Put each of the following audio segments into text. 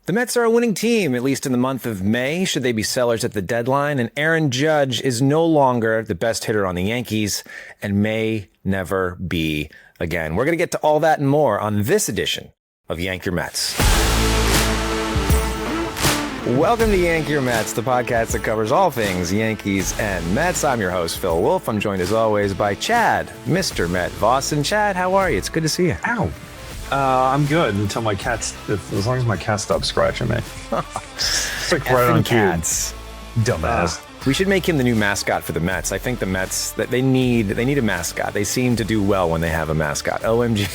The Mets are a winning team, at least in the month of May. Should they be sellers at the deadline? And Aaron Judge is no longer the best hitter on the Yankees and may never be again. We're going to get to all that and more on this edition of Yank Your Mets. Welcome to Yank Your Mets, the podcast that covers all things Yankees and Mets. I'm your host, Phil Wolf. I'm joined as always by Chad, Mr. Met Vossen. Chad, how are you? It's good to see you. Ow. I'm good until my cat's, as long as my cat stops scratching me. It's like right on cats. Dumbass. We should make him the new mascot for the Mets. I think the Mets, that they need a mascot. They seem to do well when they have a mascot. OMG.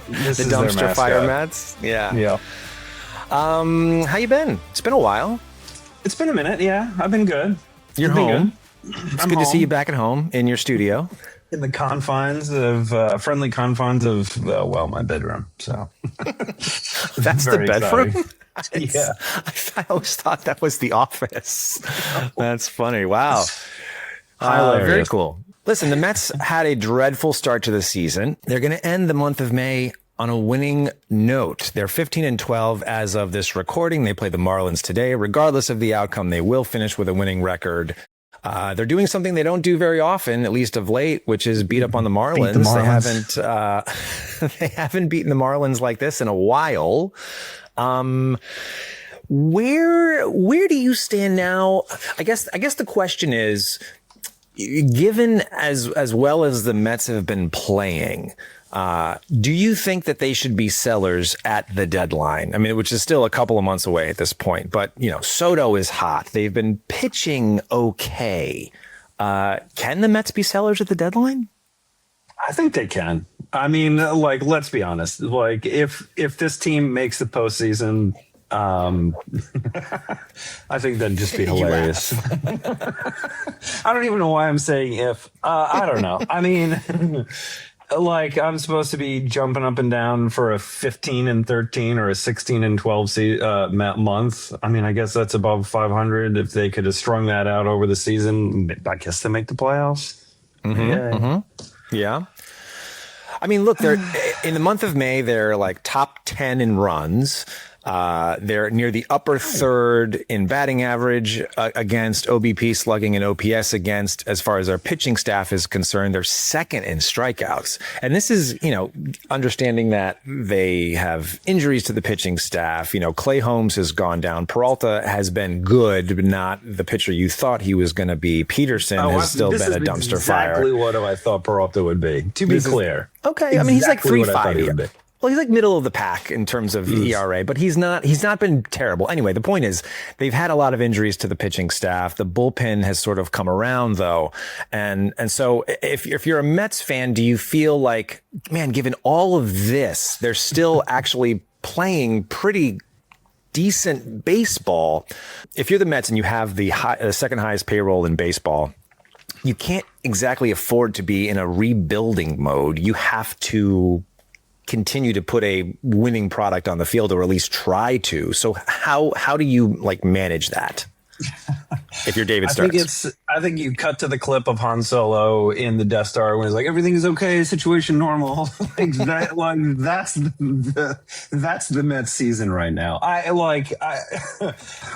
The dumpster fire Mets. Yeah. How you been? It's been a while. It's been a minute, yeah. I've been good. You're home. It's good to see you back at home in your studio. In the friendly confines of, my bedroom. So that's the bedroom? Yeah. I always thought that was the office. That's funny. Wow. Very cool. Listen, the Mets had a dreadful start to the season. They're going to end the month of May on a winning note. They're 15-12 as of this recording. They play the Marlins today. Regardless of the outcome, they will finish with a winning record. They're doing something they don't do very often, at least of late, which is beat up on the Marlins. They haven't beaten the Marlins like this in a while. Where do you stand now? I guess the question is, given as well as the Mets have been playing, do you think that they should be sellers at the deadline? I mean, which is still a couple of months away at this point, but Soto is hot. They've been pitching okay. Can the Mets be sellers at the deadline? I think they can. I mean, let's be honest. If this team makes the postseason, I think that'd just be hilarious. I don't even know why I'm saying if. I don't know. I mean, I'm supposed to be jumping up and down for a 15-13 or a 16-12 month. I mean, I guess that's above 500. If they could have strung that out over the season, I guess they make the playoffs. Yeah. I mean, look, they're in the month of May, they're top 10 in runs. They're near the upper third in batting average against OBP, slugging, and OPS against. As far as our pitching staff is concerned, they're second in strikeouts. And this is, understanding that they have injuries to the pitching staff. Clay Holmes has gone down. Peralta has been good, but not the pitcher you thought he was going to be. Peterson has still been a dumpster fire. Exactly what I thought Peralta would be, to be clear. Okay. I mean, he's like 3.5. Well, he's middle of the pack in terms of ERA, but he's not been terrible. Anyway, the point is they've had a lot of injuries to the pitching staff. The bullpen has sort of come around though. And so if you're a Mets fan, do you feel like, man, given all of this, they're still actually playing pretty decent baseball? If you're the Mets and you have the second highest payroll in baseball, you can't exactly afford to be in a rebuilding mode. You have to continue to put a winning product on the field, or at least try to. So how do you manage that? If you're David Stearns, I think you cut to the clip of Han Solo in the Death Star when he's like, everything is okay, situation normal. That's the Mets season right now. I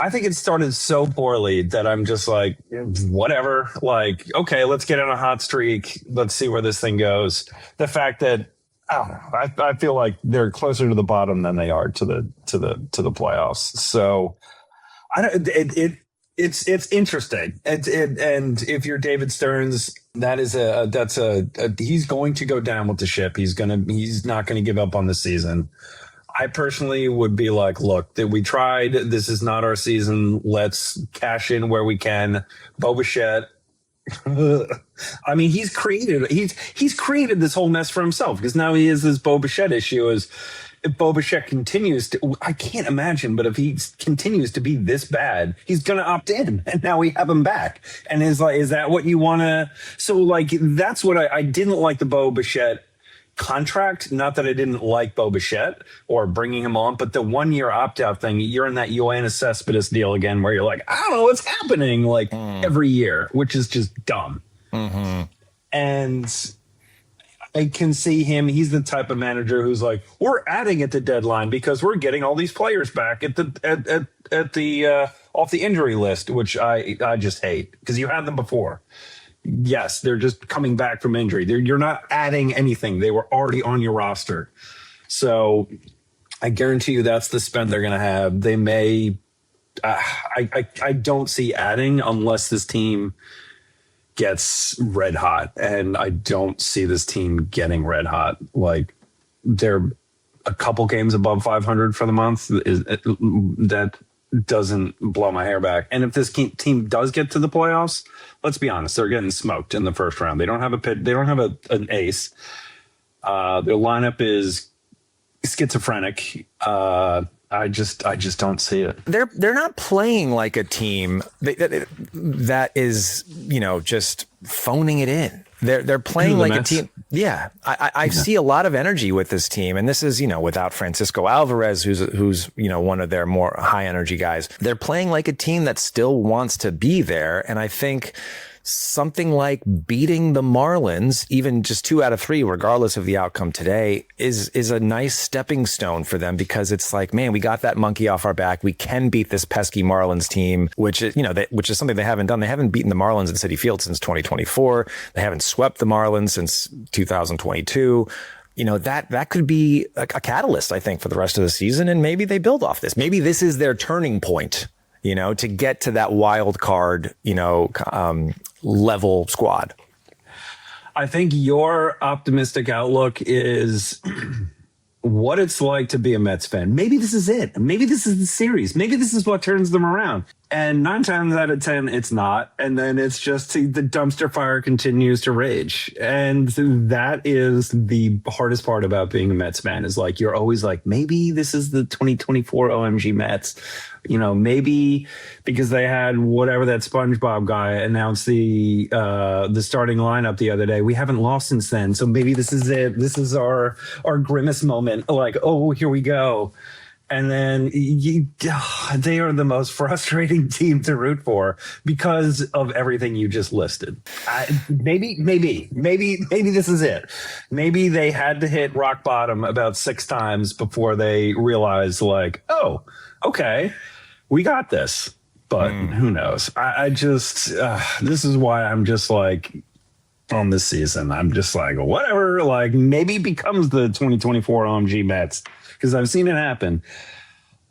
think it started so poorly that I'm just like, whatever. Okay, let's get on a hot streak. Let's see where this thing goes. The fact that I don't know. I feel like they're closer to the bottom than they are to the playoffs. So it's interesting. And if you're David Stearns, he's going to go down with the ship. He's not going to give up on the season. I personally would be like, look, that we tried. This is not our season. Let's cash in where we can. Bo Bichette. I mean, he's created this whole mess for himself, because now he has this Bo Bichette issue. If Bo Bichette continues to, I can't imagine, but if he continues to be this bad, he's going to opt in, and now we have him back. And is that what you want to? So that's what I didn't like the Bo Bichette contract. Not that I didn't like Bo Bichette or bringing him on, but the 1 year opt out thing, you're in that Yoenis Cespedes deal again, where you're like, I don't know what's happening every year, which is just dumb. Mm-hmm. And I can see him. He's the type of manager who's like, we're adding at the deadline because we're getting all these players back at the off the injury list, which I just hate because you had them before. Yes, they're just coming back from injury. You're not adding anything. They were already on your roster. So I guarantee you that's the spend they're going to have. They may. I don't see adding unless this team gets red hot, and I don't see this team getting red hot. Like they're a couple games above 500 for the month. That doesn't blow my hair back. And if this team does get to the playoffs, let's be honest, they're getting smoked in the first round. They don't have a pit. They don't have an ace. Their lineup is schizophrenic. I just don't see it. They're not playing like a team that is, just phoning it in. They're playing like Mets? A team. Yeah, I see a lot of energy with this team, and this is without Francisco Alvarez, who's one of their more high energy guys. They're playing like a team that still wants to be there, and I think something like beating the Marlins, even just 2 out of 3, regardless of the outcome today, is a nice stepping stone for them, because it's like, man, we got that monkey off our back. We can beat this pesky Marlins team, which is something they haven't done. They haven't beaten the Marlins at Citi Field since 2024. They haven't swept the Marlins since 2022. That could be a catalyst, I think, for the rest of the season. And maybe they build off this. Maybe this is their turning point, to get to that wild card, level squad. I think your optimistic outlook is what it's like to be a Mets fan. Maybe this is it. Maybe this is the series. Maybe this is what turns them around. And 9 times out of 10, it's not. And then it's just the dumpster fire continues to rage. And that is the hardest part about being a Mets fan, is like, you're always like, maybe this is the 2024 OMG Mets. Maybe because they had whatever that SpongeBob guy announced the starting lineup the other day. We haven't lost since then. So maybe this is it. This is our grimace moment. Like, oh, here we go. And then they are the most frustrating team to root for because of everything you just listed. Maybe this is it. Maybe they had to hit rock bottom about 6 times before they realized, like, oh, okay, we got this. But who knows? I just this is why I'm just like, on this season, I'm just like, whatever. Like, maybe becomes the 2024 OMG Mets, because I've seen it happen.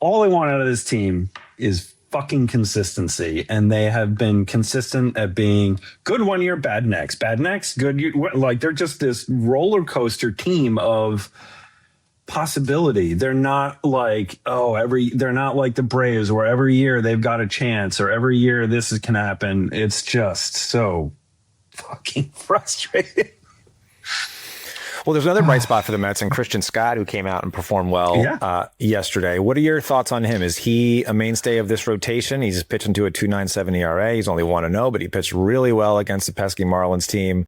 All I want out of this team is fucking consistency, and they have been consistent at being good one year, bad next, good year. Like, they're just this roller coaster team of possibility. They're not like, they're not like the Braves, where every year they've got a chance, or every year this can happen. It's just so fucking frustrating. Well, there's another bright spot for the Mets, and Christian Scott, who came out and performed well yesterday. What are your thoughts on him? Is he a mainstay of this rotation? He's pitching to a 2.97 ERA. He's only 1-0, but he pitched really well against the pesky Marlins team.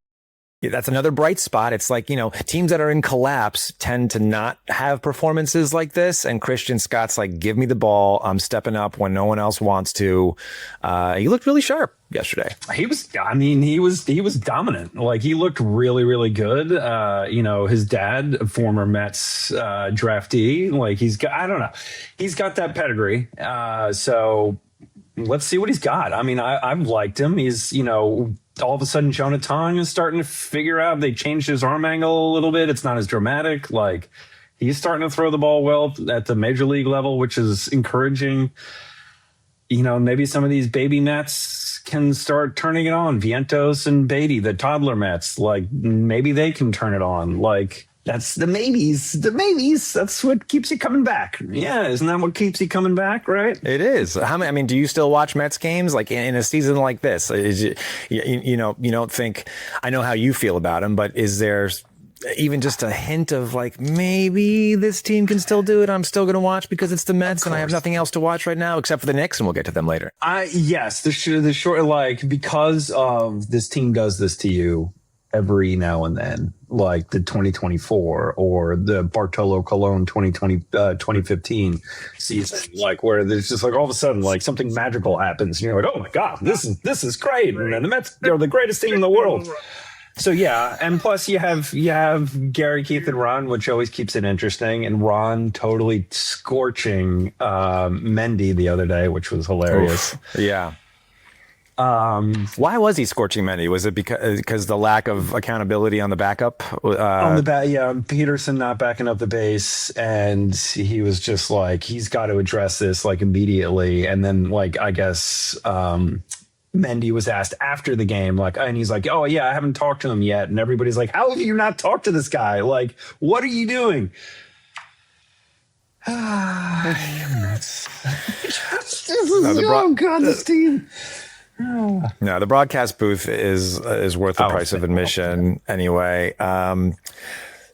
That's another bright spot. It's like, teams that are in collapse tend to not have performances like this. And Christian Scott's like, give me the ball. I'm stepping up when no one else wants to. He looked really sharp yesterday. He was dominant. Like, he looked really, really good. His dad, former Mets draftee, like, he's got that pedigree. So let's see what he's got. I mean, I've liked him. He's, all of a sudden Jonathan is starting to figure out, they changed his arm angle a little bit. It's not as dramatic. Like, he's starting to throw the ball well at the major league level, which is encouraging. Maybe some of these baby Mets can start turning it on. Vientos and Beatty, the toddler Mets, like, maybe they can turn it on. Like, that's the maybes. That's what keeps you coming back. Yeah, isn't that what keeps you coming back, right? It is. Do you still watch Mets games? Like, in a season like this? You don't think, I know how you feel about them, but is there even just a hint of, like, maybe this team can still do it? I'm still going to watch because it's the Mets and I have nothing else to watch right now except for the Knicks, and we'll get to them later. Yes, the short, like, because of this team does this to you every now and then, like the 2024 or the Bartolo Colon 2015 season, like, where there's just like all of a sudden, like, something magical happens and you're like, oh my God, this is great. And the Mets are the greatest team in the world. So yeah, and plus you have Gary, Keith, and Ron, which always keeps it interesting. And Ron totally scorching Mendy the other day, which was hilarious. Oof. Yeah. Why was he scorching Mendy? Was it because the lack of accountability on the backup? On the bat, yeah, Peterson not backing up the base, and he was just like, he's got to address this like immediately. And then like I guess Mendy was asked after the game, like, and he's like, "Oh yeah, I haven't talked to him yet." And everybody's like, "How have you not talked to this guy? Like, what are you doing?" Oh God, this team. No, the broadcast booth is worth the price of admission anyway.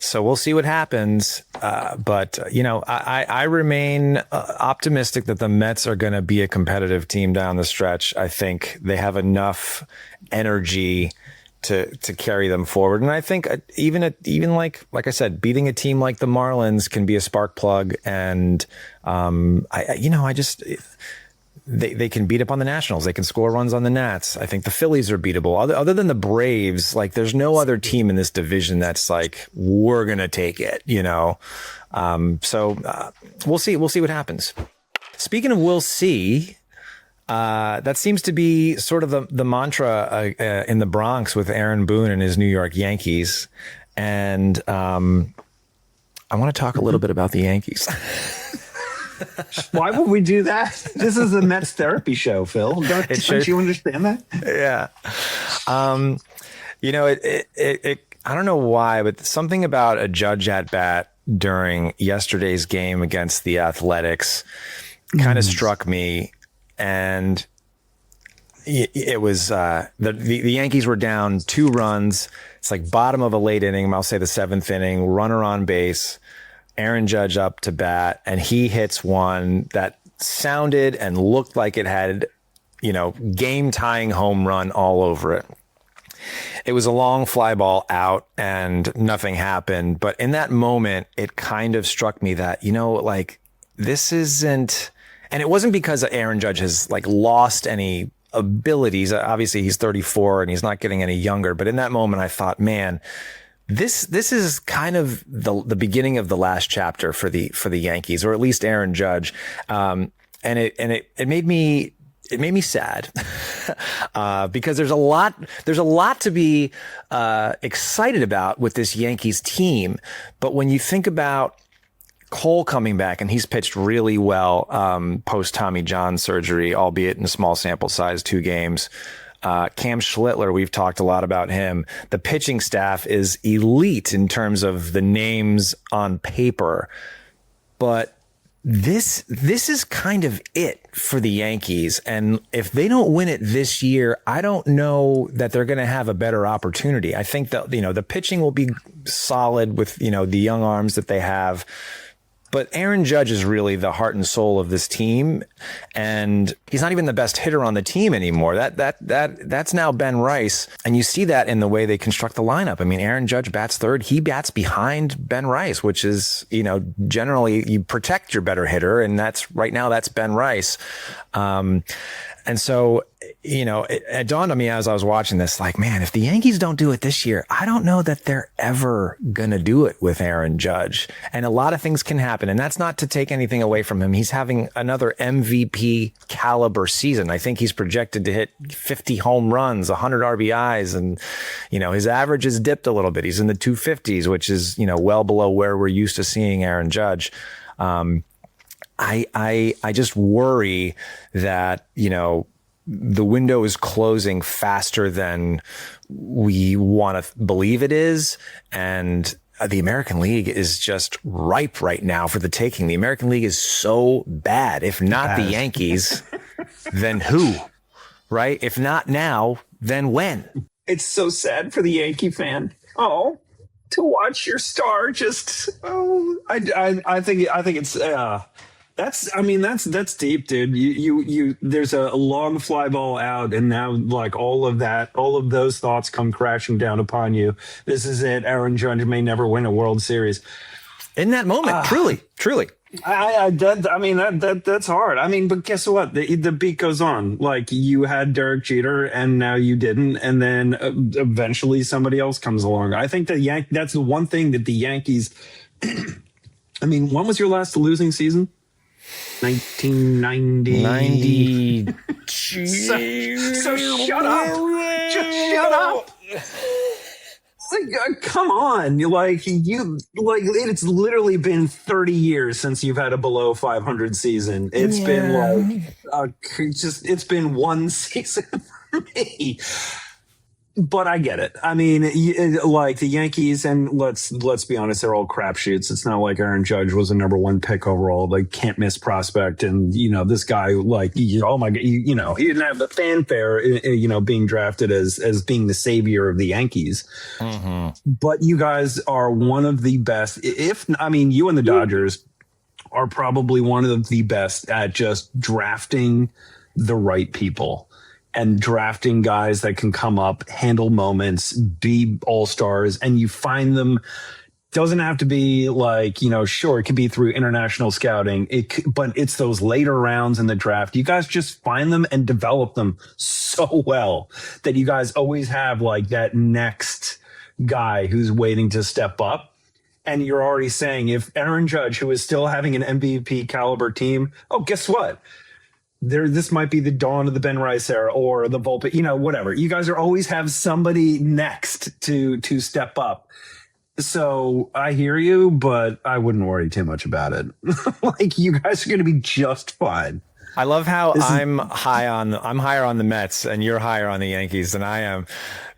So we'll see what happens. But I remain optimistic that the Mets are going to be a competitive team down the stretch. I think they have enough energy to carry them forward. And I think even like I said, beating a team like the Marlins can be a spark plug. And They can beat up on the Nationals. They can score runs on the Nats. I think the Phillies are beatable. Other than the Braves, like there's no other team in this division that's like, we're going to take it, So we'll see. We'll see what happens. Speaking of we'll see, that seems to be sort of the mantra in the Bronx with Aaron Boone and his New York Yankees. And I want to talk a little bit about the Yankees. Why would we do that? This is a Mets therapy show, Phil. Don't you understand that? Yeah. I don't know why, but something about a Judge at bat during yesterday's game against the Athletics kind of struck me. And it was the Yankees were down 2 runs. It's like bottom of a late inning. I'll say the 7th inning, runner on base. Aaron Judge up to bat, and he hits one that sounded and looked like it had, game-tying home run all over it. It was a long fly ball out, and nothing happened. But in that moment, it kind of struck me that, this isn't... And it wasn't because Aaron Judge has, lost any abilities. Obviously, he's 34, and he's not getting any younger. But in that moment, I thought, man... This is kind of the beginning of the last chapter for the Yankees, or at least Aaron Judge, and it made me sad because there's a lot to be excited about with this Yankees team. But when you think about Cole coming back, and he's pitched really well post Tommy John surgery, albeit in a small sample size, 2 games. Cam Schlittler, we've talked a lot about him. The pitching staff is elite in terms of the names on paper, but this is kind of it for the Yankees. And if they don't win it this year, I don't know that they're going to have a better opportunity. I think that, the pitching will be solid with, the young arms that they have. But Aaron Judge is really the heart and soul of this team, and he's not even the best hitter on the team anymore. That's now Ben Rice, and you see that in the way they construct the lineup. I mean, Aaron Judge bats third; he bats behind Ben Rice, which is generally you protect your better hitter, and that's Ben Rice. And so, it dawned on me as I was watching this, like, man, if the Yankees don't do it this year, I don't know that they're ever going to do it with Aaron Judge. And a lot of things can happen. And that's not to take anything away from him. He's having another MVP caliber season. I think he's projected to hit 50 home runs, 100 RBIs. And, his average has dipped a little bit. He's in the 250s, which is, well below where we're used to seeing Aaron Judge. I just worry that, the window is closing faster than we want to believe it is. And the American League is just ripe right now for the taking. The American League is so bad. If not the Yankees, then who? Right? If not now, then when? It's so sad for the Yankee fan. Oh, to watch your star just. Oh, I think it's. That's deep, dude. You there's a long fly ball out, and now all of those thoughts come crashing down upon you. This is it. Aaron Judge may never win a World Series. In that moment, truly. That's hard. I mean, but guess what? The beat goes on. Like you had Derek Jeter, and now you didn't, and then eventually somebody else comes along. I think that's the one thing that the Yankees. I mean, when was your last losing season? 1990. 90. So shut up. Just shut up. Come on, it's literally been 30 years since you've had a below 500 season. It's been it's been one season for me. But I get it. I mean, like the Yankees, and let's be honest, they're all crapshoots. It's not like Aaron Judge was a number one pick overall, like can't miss prospect, and this guy, like, oh my god, he didn't have the fanfare, being drafted as being the savior of the Yankees. Mm-hmm. But you guys are one of the best. You and the Dodgers are probably one of the best at just drafting the right people. And drafting guys that can come up, handle moments, be all-stars, and you find them. Doesn't have to be like, sure, it could be through international scouting, but it's those later rounds in the draft. You guys just find them and develop them so well that you guys always have like that next guy who's waiting to step up. And you're already saying, if Aaron Judge, who is still having an MVP caliber team, guess what? This might be the dawn of the Ben Rice era or the Volpe, whatever. You guys always have somebody next to step up. So I hear you, but I wouldn't worry too much about it. Like, you guys are going to be just fine. I love how I'm higher on the Mets and you're higher on the Yankees than I am,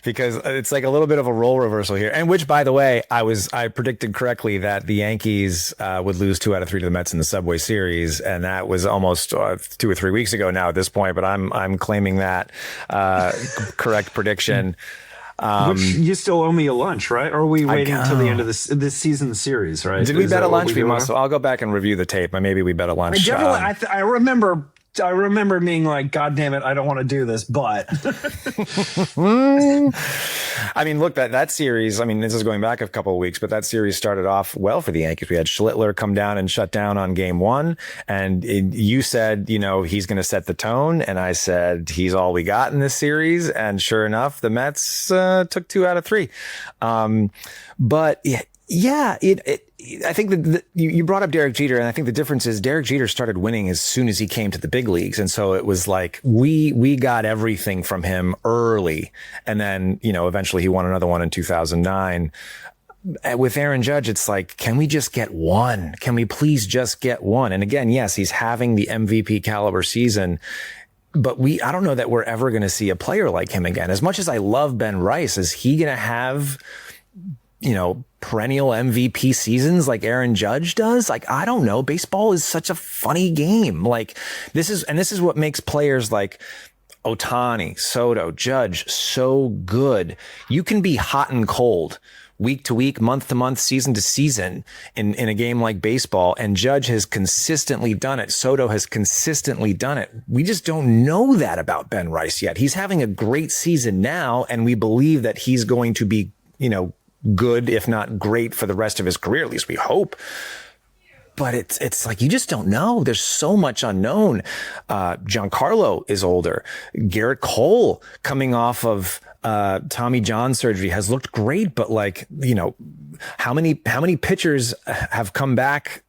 because it's like a little bit of a role reversal here. And which, by the way, I predicted correctly that the Yankees would lose 2 out of 3 to the Mets in the Subway Series, and that was almost 2 or 3 weeks ago now at this point. But I'm claiming that correct prediction. Which you still owe me a lunch, right? Or are we waiting until the end of this season series, right? Did we bet a lunch? We must. I'll go back and review the tape. Maybe we bet a lunch. I remember being like, God damn it, I don't want to do this, but I mean, look, that series, I mean, this is going back a couple of weeks, but that series started off well for the Yankees. We had Schlittler come down and shut down on game 1. And you said, he's going to set the tone. And I said, he's all we got in this series. And sure enough, the Mets took 2 out of 3. But yeah, I think that you brought up Derek Jeter, and I think the difference is Derek Jeter started winning as soon as he came to the big leagues. And so it was like, we got everything from him early. And then, eventually he won another one in 2009. With Aaron Judge, it's like, can we just get one? Can we please just get one? And again, yes, he's having the MVP caliber season, but I don't know that we're ever going to see a player like him again. As much as I love Ben Rice, is he going to have, perennial MVP seasons like Aaron Judge does? Like, I don't know. Baseball is such a funny game. Like, this is what makes players like Ohtani, Soto, Judge so good. You can be hot and cold week to week, month to month, season to season in a game like baseball. And Judge has consistently done it. Soto has consistently done it. We just don't know that about Ben Rice yet. He's having a great season now, and we believe that he's going to be, good, if not great, for the rest of his career. At least we hope. But it's like, you just don't know. There's so much unknown. Giancarlo is older. Garrett Cole, coming off of Tommy John surgery, has looked great. But like, how many pitchers have come back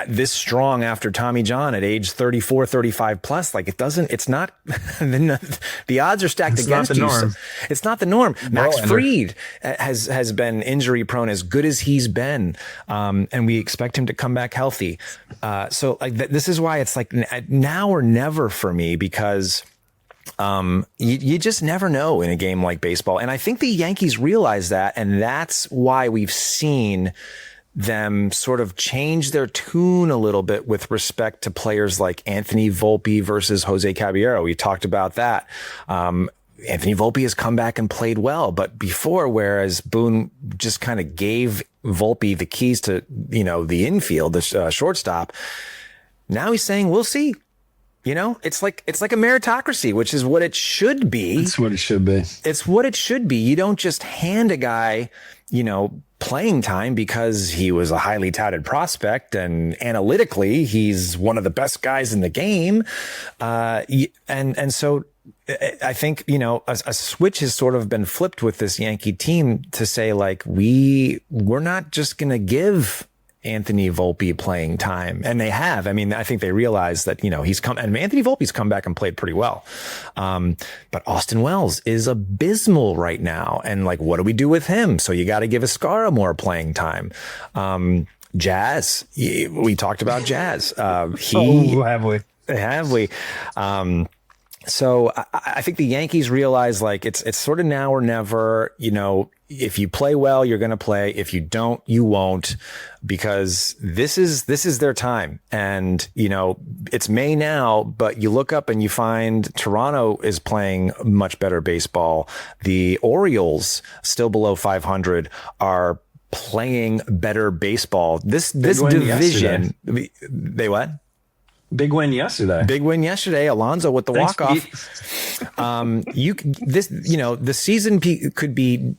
this strong after Tommy John at age 34, 35 plus? Like, it's not, the odds are stacked against you. So it's not the norm. Max Fried has been injury prone as good as he's been. And we expect him to come back healthy. So like, this is why it's like now or never for me, because you just never know in a game like baseball. And I think the Yankees realize that. And that's why we've seen them sort of change their tune a little bit with respect to players like Anthony Volpe versus Jose Caballero. We talked about that. Anthony Volpe has come back and played well, but before, whereas Boone just kind of gave Volpe the keys to, the infield, the shortstop, now he's saying, we'll see. It's like a meritocracy, which is what it should be. It's what it should be. It's what it should be. You don't just hand a guy playing time because he was a highly touted prospect, and analytically he's one of the best guys in the game. And so I think, a switch has sort of been flipped with this Yankee team to say, like, we're not just going to give Anthony Volpe playing time. And they have. I mean, I think they realize that, he's come, and Anthony Volpe's come back and played pretty well. But Austin Wells is abysmal right now. And like, what do we do with him? So you got to give Escara more playing time. Jazz, we talked about Jazz. Have we? Have we? So I think the Yankees realize, like, it's sort of now or never. If you play well, you're going to play. If you don't, you won't, because this is their time. And, it's May now, but you look up and you find Toronto is playing much better baseball. The Orioles, still below 500, are playing better baseball. This division, they what? Big win yesterday. Alonso with the walk-off. The season could be.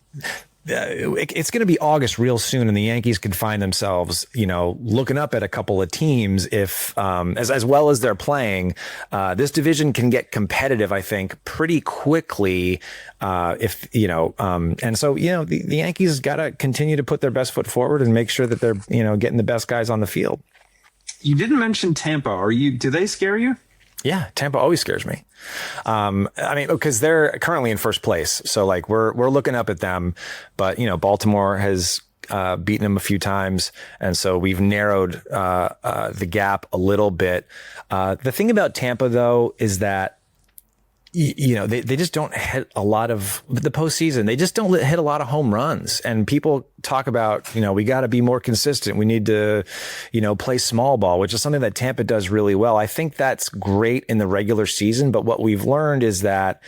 It's going to be August real soon, and the Yankees could find themselves, looking up at a couple of teams if, as well as they're playing. This division can get competitive, I think, pretty quickly. And so the Yankees got to continue to put their best foot forward and make sure that they're getting the best guys on the field. You didn't mention Tampa. Do they scare you? Yeah, Tampa always scares me. Because they're currently in first place. So like we're looking up at them, but Baltimore has beaten them a few times. And so we've narrowed the gap a little bit. The thing about Tampa, though, is that they just don't hit a lot of the postseason. They just don't hit a lot of home runs. And people talk about, we got to be more consistent. We need to, play small ball, which is something that Tampa does really well. I think that's great in the regular season. But what we've learned is that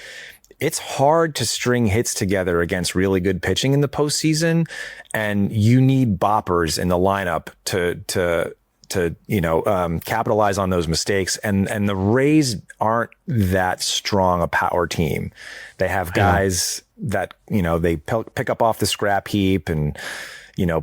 it's hard to string hits together against really good pitching in the postseason. And you need boppers in the lineup to capitalize on those mistakes. And the Rays aren't that strong a power team. They have guys that, they pick up off the scrap heap and,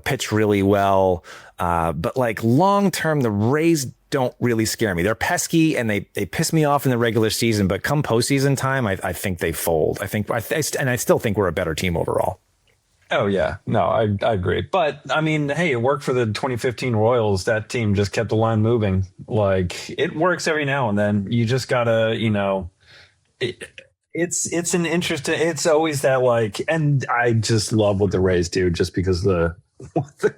pitch really well. But like long term, the Rays don't really scare me. They're pesky and they piss me off in the regular season, but come postseason time, I think they fold. I still think we're a better team overall. Oh, yeah. No, I agree. But, I mean, hey, it worked for the 2015 Royals. That team just kept the line moving. Like, it works every now and then. You just got to, it's an interesting, it's always that, like, and I just love what the Rays do just because the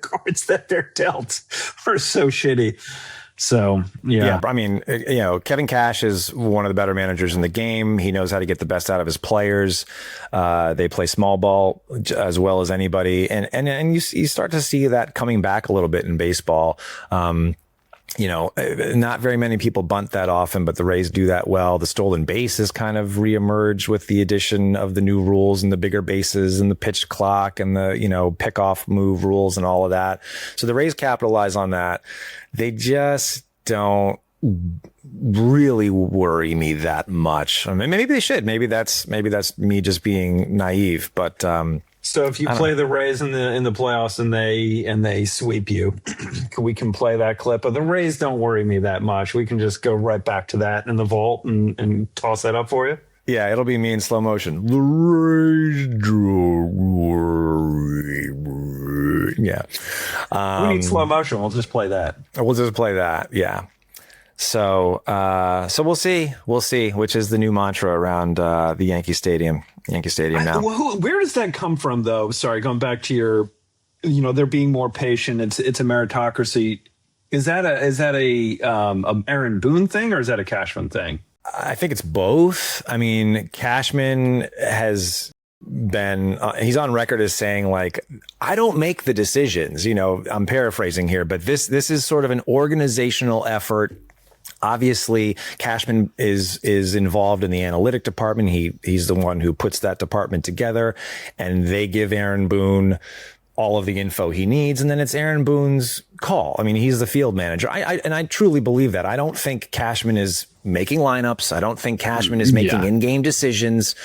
cards that they're dealt are so shitty. So, yeah. I mean, Kevin Cash is one of the better managers in the game. He knows how to get the best out of his players. They play small ball as well as anybody. And you start to see that coming back a little bit in baseball. Not very many people bunt that often, but the Rays do that well. The stolen bases kind of reemerge with the addition of the new rules and the bigger bases and the pitch clock and the, pick off move rules and all of that. So the Rays capitalize on that. They just don't really worry me that much. I mean, maybe they should. Maybe that's me just being naive, but, so if you play the Rays in the playoffs and they sweep you, we can play that clip. But the Rays don't worry me that much. We can just go right back to that in the vault and toss that up for you. Yeah, it'll be me in slow motion. The Rays don't worry. Yeah. We need slow motion. We'll just play that. Yeah. So we'll see. We'll see, which is the new mantra around the Yankee Stadium now. Where does that come from, though? Sorry, going back to your, they're being more patient. It's a meritocracy. Is that a Aaron Boone thing or is that a Cashman thing? I think it's both. I mean, Cashman has been he's on record as saying, like, I don't make the decisions. I'm paraphrasing here, but this is sort of an organizational effort. Obviously, Cashman is involved in the analytic department. He's the one who puts that department together, and they give Aaron Boone all of the info he needs, and then it's Aaron Boone's call. I mean, he's the field manager. I truly believe that. I don't think Cashman is making lineups. I don't think Cashman is making in-game decisions.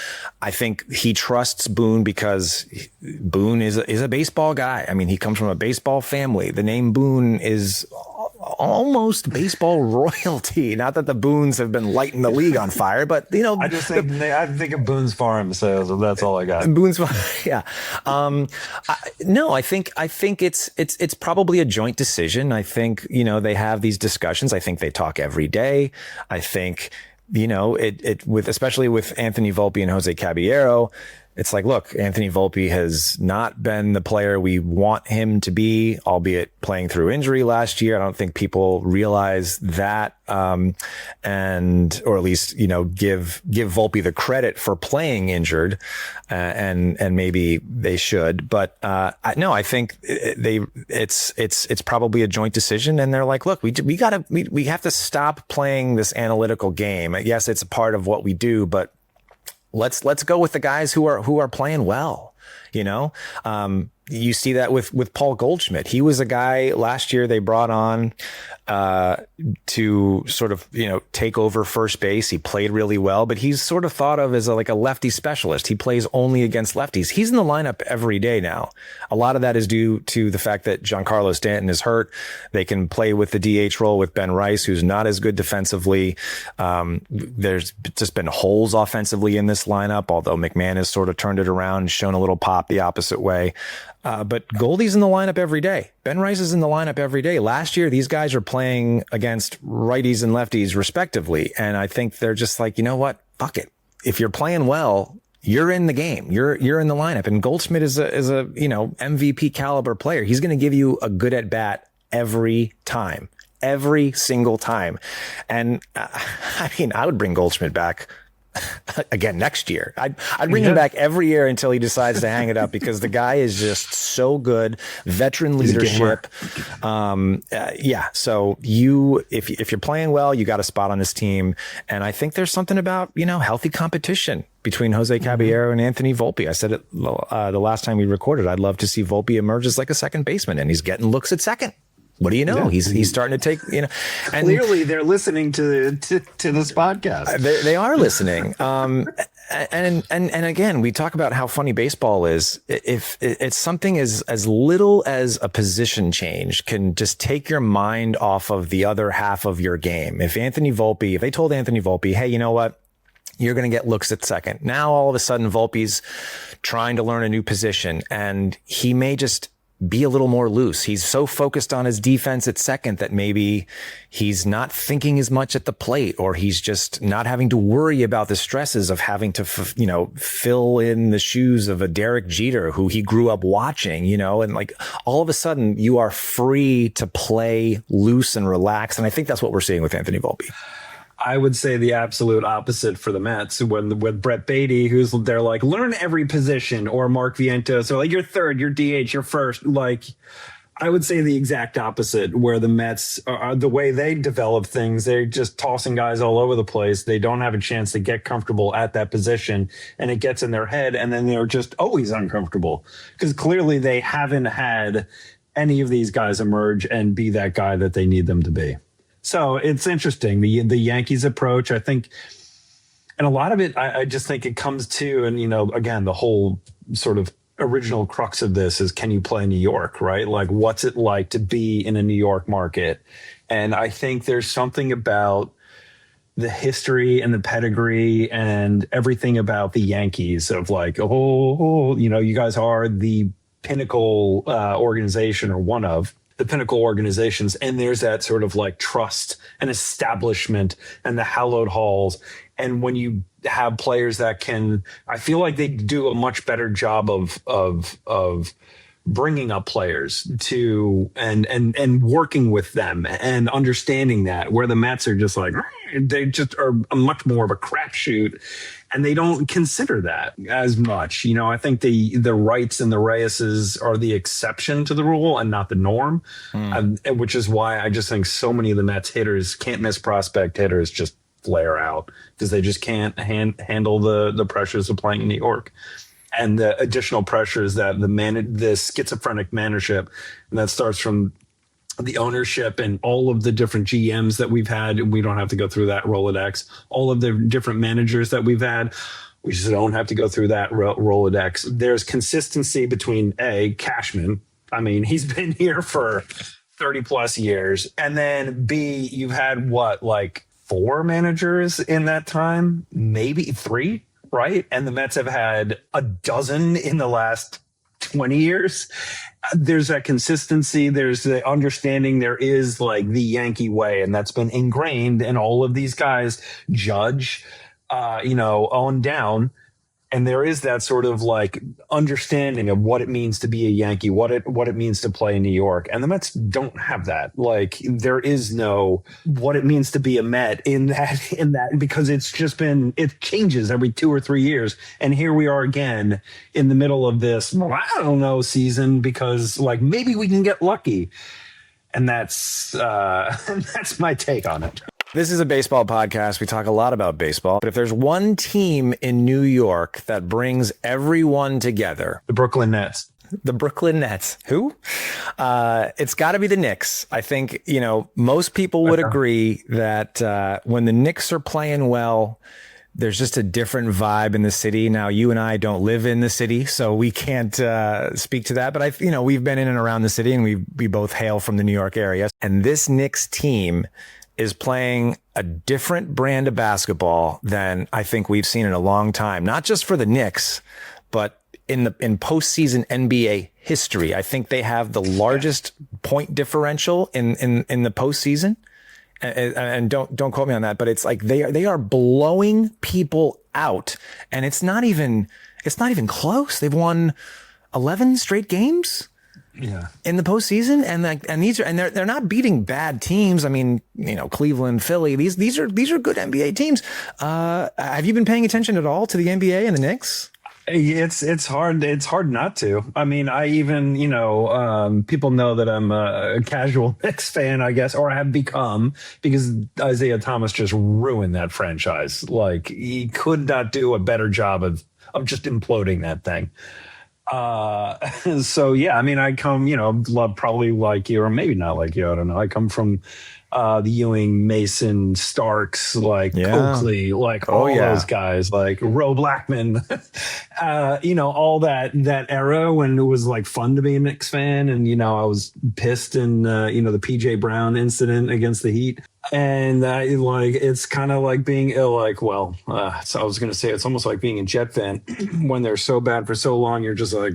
I think he trusts Boone because Boone is a baseball guy. I mean, he comes from a baseball family. The name Boone is almost baseball royalty. Not that the Boones have been lighting the league on fire, but I just think I think of Boone's Farm, so that's all I got. Boone's Farm, yeah. I think it's probably a joint decision. I think they have these discussions. I think they talk every day. I think especially with Anthony Volpe and Jose Caballero. It's like, look, Anthony Volpe has not been the player we want him to be, albeit playing through injury last year. I don't think people realize that, or at least, give Volpe the credit for playing injured, and maybe they should. But I think it's probably a joint decision, and they're like, look, we have to stop playing this analytical game. Yes, it's a part of what we do, but let's go with the guys who are playing well. You see that with Paul Goldschmidt. He was a guy last year they brought on to sort of take over first base. He played really well, but he's sort of thought of as a lefty specialist. He plays only against lefties. He's in the lineup every day now. A lot of that is due to the fact that Giancarlo Stanton is hurt. They can play with the DH role with Ben Rice, who's not as good defensively. There's just been holes offensively in this lineup, although McMahon has sort of turned it around and shown a little pop the opposite way. But Goldie's in the lineup every day. Ben Rice is in the lineup every day. Last year, these guys are playing against righties and lefties respectively. And I think they're just like, you know what? Fuck it. If you're playing well, you're in the game. You're in the lineup. And Goldschmidt is a MVP caliber player. He's going to give you a good at bat every time, every single time. And I would bring Goldschmidt back again next year. I'd bring him back every year until he decides to hang it up, because the guy is just so good. Veteran leadership. So if you're playing well, you got a spot on this team. And I think there's something about, healthy competition between Jose Caballero and Anthony Volpe. I said it the last time we recorded. I'd love to see Volpe emerge as like a second baseman, and he's getting looks at second. What do you know? Yeah. He's starting to take, and clearly they're listening to this podcast. They are listening. And again, we talk about how funny baseball is. If it's something as little as a position change can just take your mind off of the other half of your game. If they told Anthony Volpe, hey, you know what? You're going to get looks at second. Now, all of a sudden, Volpe's trying to learn a new position, and he may just be a little more loose. He's so focused on his defense at second that maybe he's not thinking as much at the plate, or he's just not having to worry about the stresses of having to, fill in the shoes of a Derek Jeter who he grew up watching, and like all of a sudden you are free to play loose and relax. And I think that's what we're seeing with Anthony Volpe. I would say the absolute opposite for the Mets with Brett Beatty, they're like, learn every position, or Mark Vientos, or like, you're third, you're DH, you're first. Like, I would say the exact opposite, where the Mets are the way they develop things. They're just tossing guys all over the place. They don't have a chance to get comfortable at that position, and it gets in their head, and then they're just always uncomfortable, because clearly they haven't had any of these guys emerge and be that guy that they need them to be. So it's interesting, the Yankees approach, I think, and a lot of it, I just think it comes to, and, again, the whole sort of original crux of this is, can you play New York, right? Like, what's it like to be in a New York market? And I think there's something about the history and the pedigree and everything about the Yankees of like, you guys are the pinnacle organization, or one of the pinnacle organizations. And there's that sort of like trust and establishment and the hallowed halls. And when you have players that I feel like they do a much better job of bringing up players to and working with them and understanding that, where the Mets are just like, they just are a much more of a crapshoot, and they don't consider that as much. I think the Wrights and the Reyeses are the exception to the rule and not the norm, which is why I just think so many of the Mets hitters, can't miss prospect hitters, just flare out because they just can't handle the pressures of playing in New York. And the additional pressures that the schizophrenic managership, and that starts from the ownership and all of the different GMs that we've had. We don't have to go through that Rolodex. All of the different managers that we've had. We just don't have to go through that Rolodex. There's consistency between Cashman. I mean, he's been here for 30 plus years. And then B, you've had what, like 4 managers in that time? Maybe 3, right? And the Mets have had a dozen in the last 20 years. There's that consistency. There's the understanding there is like the Yankee way, and that's been ingrained in all of these guys, Judge, on down. And there is that sort of like understanding of what it means to be a Yankee, what it means to play in New York. And the Mets don't have that. Like there is no what it means to be a Met in that because it's just it changes every 2 or 3 years. And here we are again in the middle of this, I don't know, season because like maybe we can get lucky. And that's my take on it. This is a baseball podcast. We talk a lot about baseball. But if there's one team in New York that brings everyone together, the Brooklyn Nets. The Brooklyn Nets. Who? It's got to be the Knicks. I think, most people would agree that when the Knicks are playing well, there's just a different vibe in the city. Now, you and I don't live in the city, so we can't speak to that. But we've been in and around the city, and we both hail from the New York area. And this Knicks team is playing a different brand of basketball than I think we've seen in a long time. Not just for the Knicks, but in postseason NBA history. I think they have the largest point differential in the postseason. And don't quote me on that, but it's like they are blowing people out, and it's not even close. They've won 11 straight games. Yeah. In the postseason, and they're not beating bad teams. I mean, Cleveland, Philly, these are good NBA teams. Have you been paying attention at all to the NBA and the Knicks? It's hard not to. I mean, I even, people know that I'm a casual Knicks fan, I guess, or I have become, because Isaiah Thomas just ruined that franchise. Like he could not do a better job of just imploding that thing. So yeah, I mean, I come, love probably like you, or maybe not like you. I don't know. I come from, the Ewing, Mason, Starks, like Oakley, like all those guys, like Ro Blackman, all that era when it was like fun to be a Knicks fan. And, I was pissed in, the PJ Brown incident against the Heat. And it's kind of like being so I was going to say, it's almost like being a Jet fan when they're so bad for so long. You're just like,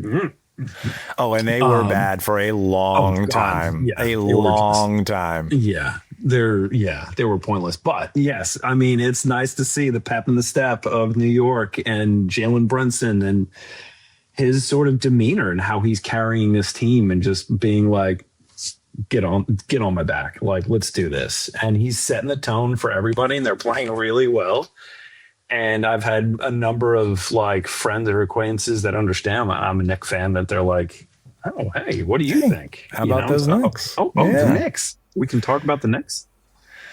Oh, and they were bad for a long time. Yeah, a long time. Yeah. They were pointless. But yes, I mean, it's nice to see the pep in the step of New York and Jalen Brunson and his sort of demeanor and how he's carrying this team and just being like, get on my back. Like, let's do this. And he's setting the tone for everybody, and they're playing really well. And I've had a number of like friends or acquaintances that understand I'm a Knicks fan, that they're like, oh, hey, what do you think? How about those Knicks? The Knicks. We can talk about the Knicks.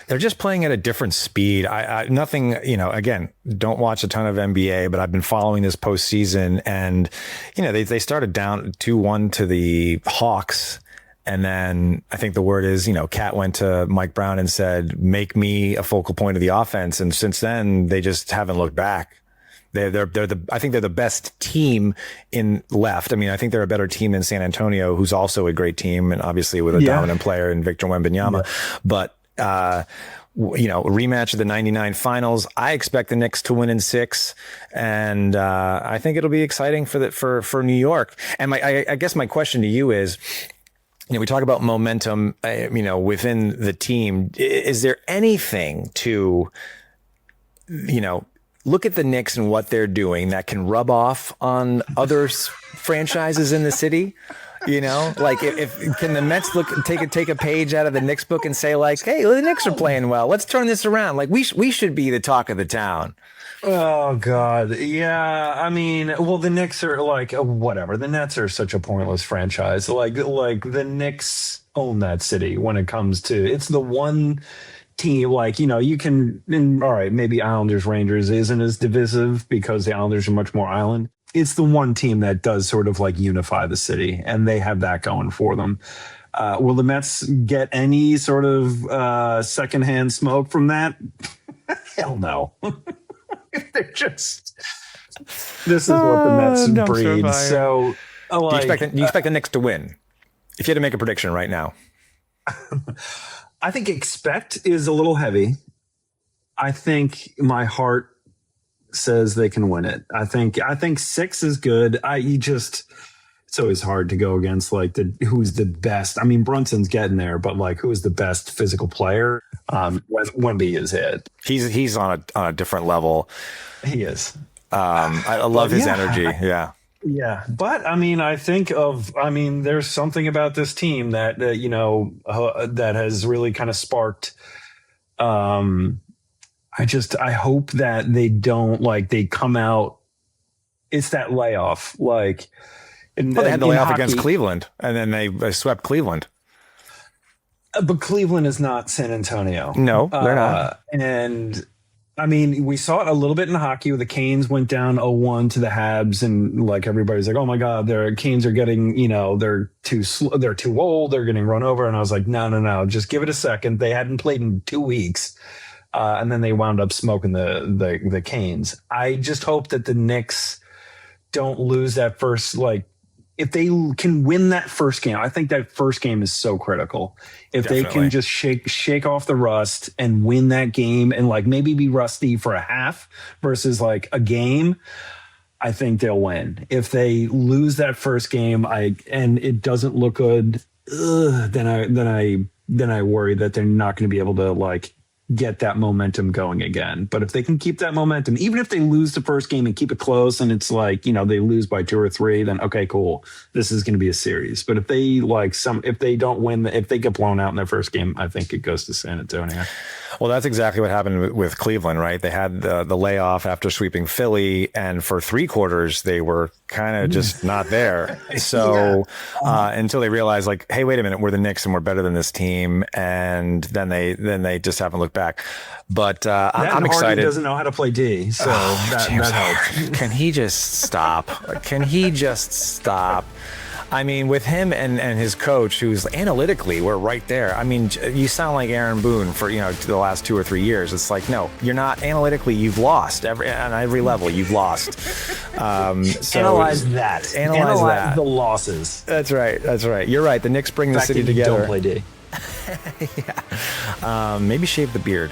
They're just playing at a different speed. Nothing, again, don't watch a ton of NBA, but I've been following this postseason, and, they started down 2-1 to the Hawks. And then I think the word is, Cat went to Mike Brown and said, make me a focal point of the offense. And since then, they just haven't looked back. I think they're the best team in left. I mean, I think they're a better team than San Antonio, who's also a great team, and obviously with a dominant player in Victor Wembanyama. Yeah. But, rematch of the 99 finals. I expect the Knicks to win in 6. And, I think it'll be exciting for New York. And I guess my question to you is, we talk about momentum, within the team. Is there anything to, look at the Knicks and what they're doing that can rub off on other franchises in the city? Like if can the Mets take a page out of the Knicks book and say like, hey, the Knicks are playing well. Let's turn this around. Like we should be the talk of the town. Oh God. Yeah. I mean, well, the Knicks are like, whatever. The Nets are such a pointless franchise. Like the Knicks own that city when it comes to, it's the one team, like, you can, all right, maybe Islanders Rangers isn't as divisive because the Islanders are much more island. It's the one team that does sort of like unify the city, and they have that going for them. Will the Mets get any sort of secondhand smoke from that? Hell no. They're just. This is what the Mets breed. So, do you expect the Knicks to win? If you had to make a prediction right now, I think expect is a little heavy. I think my heart says they can win it. I think 6 is good. It's always hard to go against like who's the best. I mean, Brunson's getting there, but like who is the best physical player? Wemby is it. He's on a different level. He is. I love his energy. Yeah. Yeah. But I mean, there's something about this team that, that has really kind of sparked. I hope that they don't they come out. It's that layoff. They had the layoff against Cleveland and then they swept Cleveland. But Cleveland is not San Antonio. No, they're not. And I mean, we saw it a little bit in hockey where the Canes went down 0-1 to the Habs, and everybody's like, "Oh my God, their Canes are getting, they're too old, they're getting run over." And I was like, "No, just give it a second." They hadn't played in 2 weeks, and then they wound up smoking the Canes. I just hope that the Knicks don't lose that first if they can win that first game. I think that first game is so critical. If Definitely. They can just shake off the rust and win that game and maybe be rusty for a half versus a game, I think they'll win. If they lose that first game and it doesn't look good, then I worry that they're not going to be able to get that momentum going again. But if they can keep that momentum, even if they lose the first game and keep it close and it's they lose by 2 or 3, then okay, cool. This is going to be a series. But if they if they don't win, if they get blown out in their first game, I think it goes to San Antonio. Well, that's exactly what happened with Cleveland, right? They had the layoff after sweeping Philly, and for 3 quarters, they were kind of just not there. So until they realized hey, wait a minute, we're the Knicks and we're better than this team. And then they just haven't looked back. But I'm excited. Harden doesn't know how to play D, so that helps. Can he just stop? I mean, with him and his coach, who's analytically, we're right there. I mean, you sound like Aaron Boone for the last 2 or 3 years. It's no, you're not. Analytically, you've lost on every level. You've lost. So analyze that. Analyze the losses. That's right. You're right. The Knicks bring the city together. Don't play D. Yeah. Maybe shave the beard.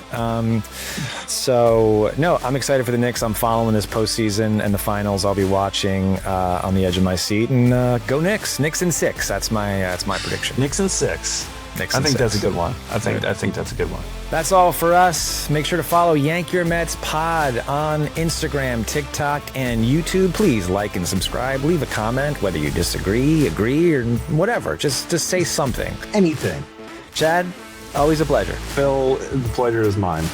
So no, I'm excited for the Knicks. I'm following this postseason and the finals. I'll be watching on the edge of my seat, and go Knicks. Knicks in 6. That's my prediction. Knicks in 6. I think that's a good one. I think that's a good one. That's all for us. Make sure to follow Yank Your Mets Pod on Instagram, TikTok, and YouTube. Please like and subscribe. Leave a comment, whether you disagree, agree, or whatever. Just say something. Anything. Chad, always a pleasure. Phil, the pleasure is mine.